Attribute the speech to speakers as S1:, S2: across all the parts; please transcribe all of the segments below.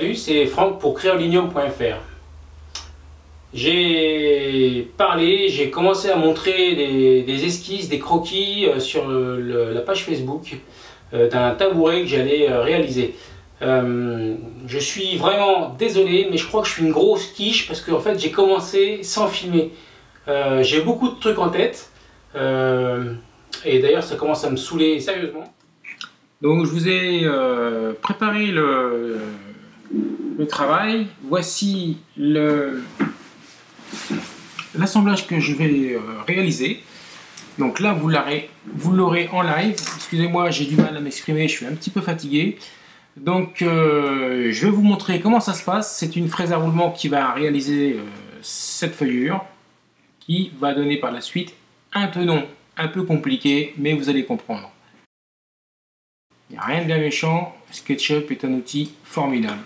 S1: Salut, c'est Franck pour Creolinium.fr. J'ai parlé, j'ai commencé à montrer des esquisses, des croquis sur la page Facebook d'un tabouret que j'allais réaliser. Je suis vraiment désolé, mais je crois que je suis une grosse quiche parce que en fait j'ai commencé sans filmer. J'ai beaucoup de trucs en tête et d'ailleurs ça commence à me saouler sérieusement. Donc je vous ai préparé le travail. Voici l'assemblage que je vais réaliser. Donc là vous l'aurez en live. Excusez-moi, j'ai du mal à m'exprimer, je suis un petit peu fatigué. Donc je vais vous montrer comment ça se passe. C'est une fraise à roulement qui va réaliser cette feuillure, qui va donner par la suite un tenon un peu compliqué, mais vous allez comprendre. Il n'y a rien de bien méchant, SketchUp est un outil formidable.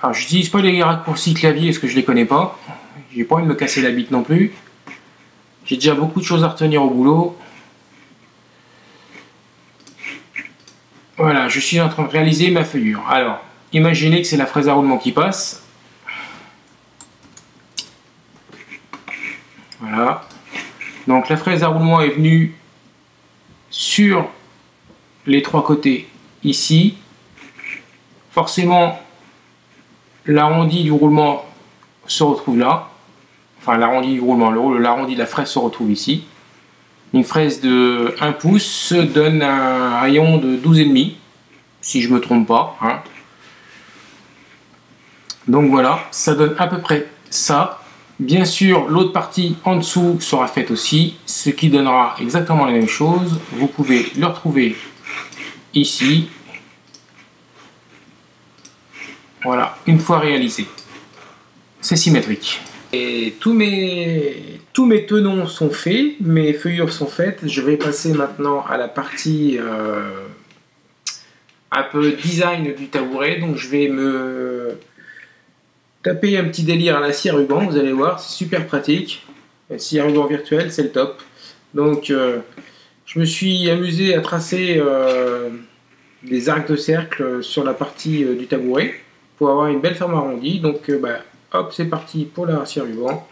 S1: Alors j'utilise pas les raccourcis clavier parce que je les connais pas. J'ai pas envie de me casser la bite non plus. J'ai déjà beaucoup de choses à retenir au boulot. Voilà, je suis en train de réaliser ma feuillure. Alors, imaginez que c'est la fraise à roulement qui passe. Voilà. Donc la fraise à roulement est venue sur les trois côtés ici. Forcément, l'arrondi du roulement se retrouve là. Enfin, l'arrondi du roulement, l'arrondi de la fraise se retrouve ici. Une fraise de 1 pouce donne un rayon de 12,5, si je ne me trompe pas. Hein. Donc voilà, ça donne à peu près ça. Bien sûr, l'autre partie en dessous sera faite aussi, ce qui donnera exactement la même chose. Vous pouvez le retrouver ici. Voilà, une fois réalisé. C'est symétrique. Et tous mes tenons sont faits, mes feuillures sont faites. Je vais passer maintenant à la partie un peu design du tabouret. Donc je vais me taper un petit délire à la scie à ruban, vous allez voir, c'est super pratique. La scie à ruban virtuelle, c'est le top. Donc je me suis amusé à tracer des arcs de cercle sur la partie du tabouret pour avoir une belle forme arrondie. Donc hop, c'est parti pour la scie à ruban.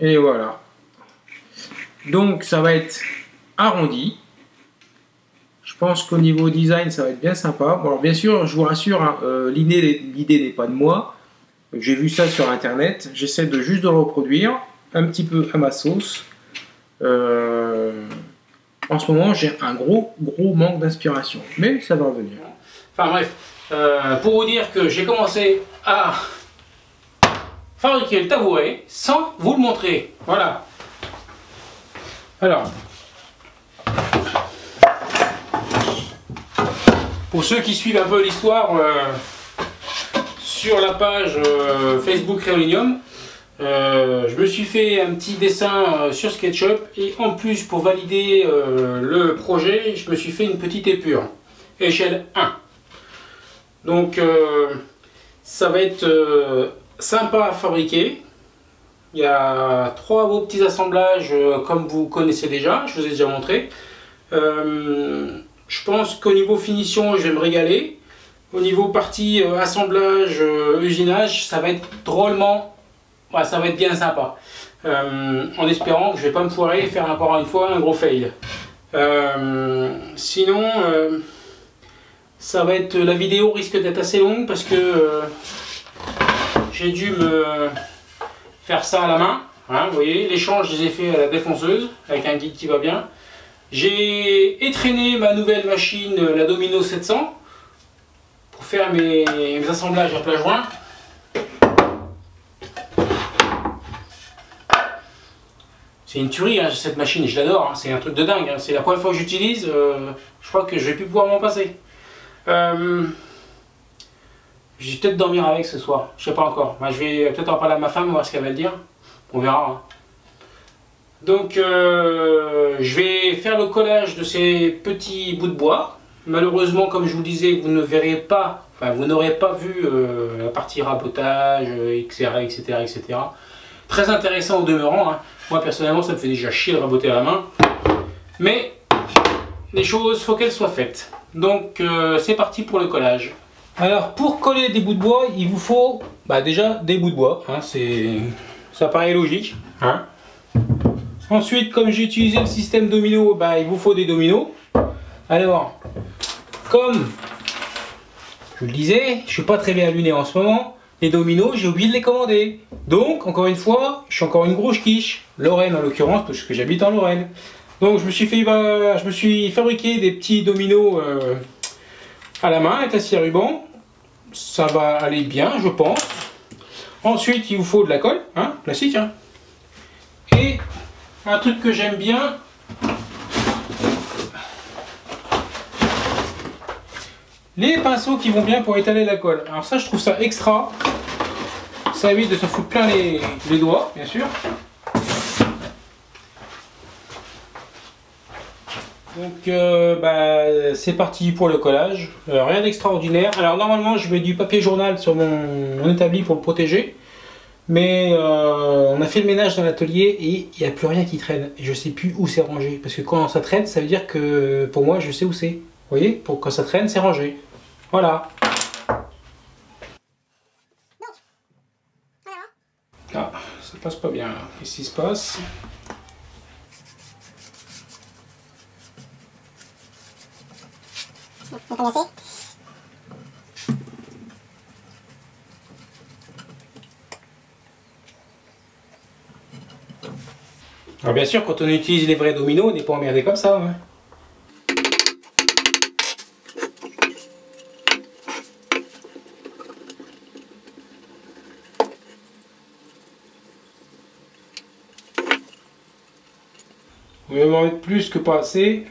S1: Et voilà. Donc ça va être arrondi. Je pense qu'au niveau design, ça va être bien sympa. Bon, alors, bien sûr, je vous rassure, hein, l'idée n'est pas de moi. J'ai vu ça sur internet. J'essaie juste de le reproduire un petit peu à ma sauce. En ce moment, j'ai un gros manque d'inspiration. Mais ça va revenir. Enfin bref, pour vous dire que j'ai commencé à fabriquer le tabouret sans vous le montrer. Voilà. Alors, pour ceux qui suivent un peu l'histoire sur la page Facebook Creolinium, je me suis fait un petit dessin sur SketchUp et en plus pour valider le projet, je me suis fait une petite épure, échelle 1. Donc ça va être sympa à fabriquer. Il y a 3 beaux petits assemblages comme vous connaissez déjà, je vous ai déjà montré. Je pense qu'au niveau finition, je vais me régaler. Au niveau partie assemblage, usinage, ça va être drôlement, ouais, ça va être bien sympa. En espérant que je ne vais pas me foirer et faire encore une fois un gros fail. Sinon, ça va être, la vidéo risque d'être assez longue parce que j'ai dû me faire ça à la main. Hein, vous voyez, l'échange, je les ai fait à la défonceuse avec un guide qui va bien. J'ai étraîné ma nouvelle machine, la Domino 700, pour faire mes assemblages à plat joint. C'est une tuerie, hein, cette machine, je l'adore, hein, c'est un truc de dingue. Hein, c'est la première fois que j'utilise, je crois que je vais plus pouvoir m'en passer. Je vais peut-être dormir avec ce soir, je sais pas encore. Je vais peut-être en parler à ma femme, voir ce qu'elle va me dire. On verra. Hein. Donc je vais faire le collage de ces petits bouts de bois. Malheureusement, comme je vous le disais, vous ne verrez pas, enfin vous n'aurez pas vu la partie rabotage, etc. Très intéressant au demeurant. Hein. Moi personnellement, ça me fait déjà chier de raboter à la main. Mais
S2: les choses, faut qu'elles soient faites. Donc c'est parti pour le collage. Alors pour coller des bouts de bois, il vous faut déjà des bouts de bois, hein, ça paraît logique. Hein. Ensuite, comme j'ai utilisé le système domino, il vous faut des dominos. Alors, comme je vous le disais, je suis pas très bien luné en ce moment, les dominos, j'ai oublié de les commander. Donc, encore une fois, je suis encore une grosse quiche. Lorraine en l'occurrence, parce que j'habite en Lorraine. Donc, je me suis fabriqué des petits dominos à la main avec la scie à ruban. Ça va aller bien, je pense. Ensuite, il vous faut de la colle, hein, classique. Hein. Et un truc que j'aime bien, les pinceaux qui vont bien pour étaler la colle. Alors ça, je trouve ça extra. Ça évite de se foutre plein les doigts, bien sûr. Donc c'est parti pour le collage. Rien d'extraordinaire. Alors normalement, je mets du papier journal sur mon établi pour le protéger. Mais on a fait le ménage dans l'atelier et il n'y a plus rien qui traîne. Et je sais plus où c'est rangé. Parce que quand ça traîne, ça veut dire que pour moi, je sais où c'est. Vous voyez, quand ça traîne, c'est rangé. Voilà. Ah, ça passe pas bien. Qu'est-ce qui se passe? Alors bien sûr, quand on utilise les vrais dominos, on n'est pas emmerdé comme ça. Hein. Vous pouvez m'en mettre plus que pas assez.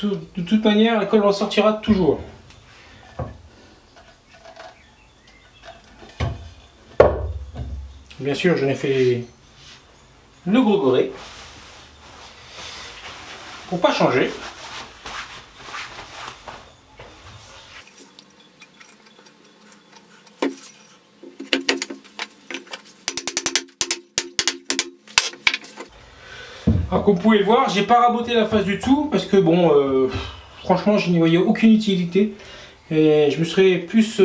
S2: De toute manière, la colle ressortira toujours. Bien sûr, j'en ai fait le gros goré pour pas changer. Alors comme vous pouvez le voir, j'ai pas raboté la face du dessous parce que bon, franchement, je n'y voyais aucune utilité et je me serais plus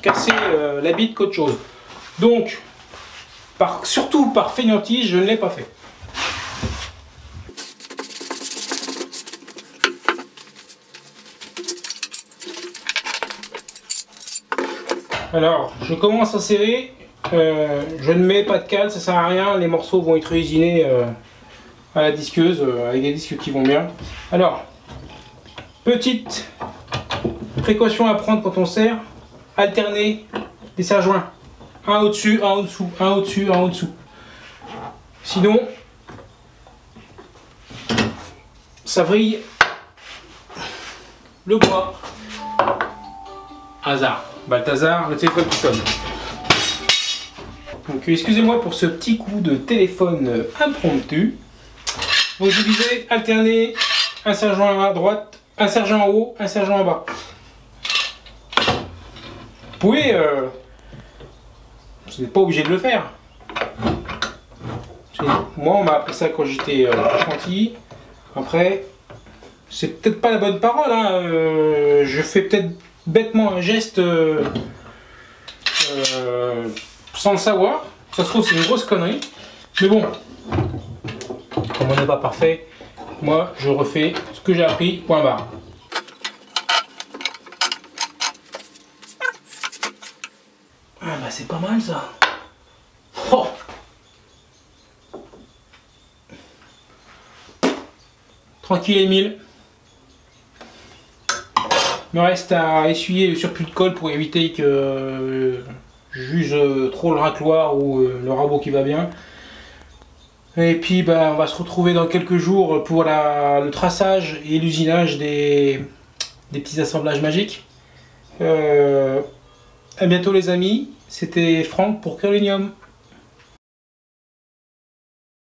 S2: cassé la bite qu'autre chose. Donc, surtout par fainéantise, je ne l'ai pas fait. Alors, je commence à serrer. Je ne mets pas de cale, ça sert à rien. Les morceaux vont être usinés à la disqueuse avec des disques qui vont bien. Alors, petite précaution à prendre quand on serre, alterner les serre-joints. Un au-dessus, un au-dessous, un au-dessus, un au-dessous. Sinon, ça vrille le bois. Hasard. Balthazar, le téléphone qui sonne. Donc excusez-moi pour ce petit coup de téléphone impromptu. Donc je disais alterner un serre-joint à droite, un serre-joint en haut, un serre-joint en bas. Vous pouvez, vous n'êtes pas obligé de le faire. Moi on m'a appris ça quand j'étais apprenti. Après, c'est peut-être pas la bonne parole. Hein. Je fais peut-être bêtement un geste sans le savoir. Ça se trouve c'est une grosse connerie. Mais bon. Comme on n'est pas parfait, moi je refais ce que j'ai appris, point barre. Ah bah c'est pas mal ça. Oh. Tranquille Émile. Il me reste à essuyer le surplus de colle pour éviter que j'use trop le racloir ou le rabot qui va bien. Et puis on va se retrouver dans quelques jours pour le traçage et l'usinage des petits assemblages magiques. À bientôt les amis, c'était Franck pour Curlinium.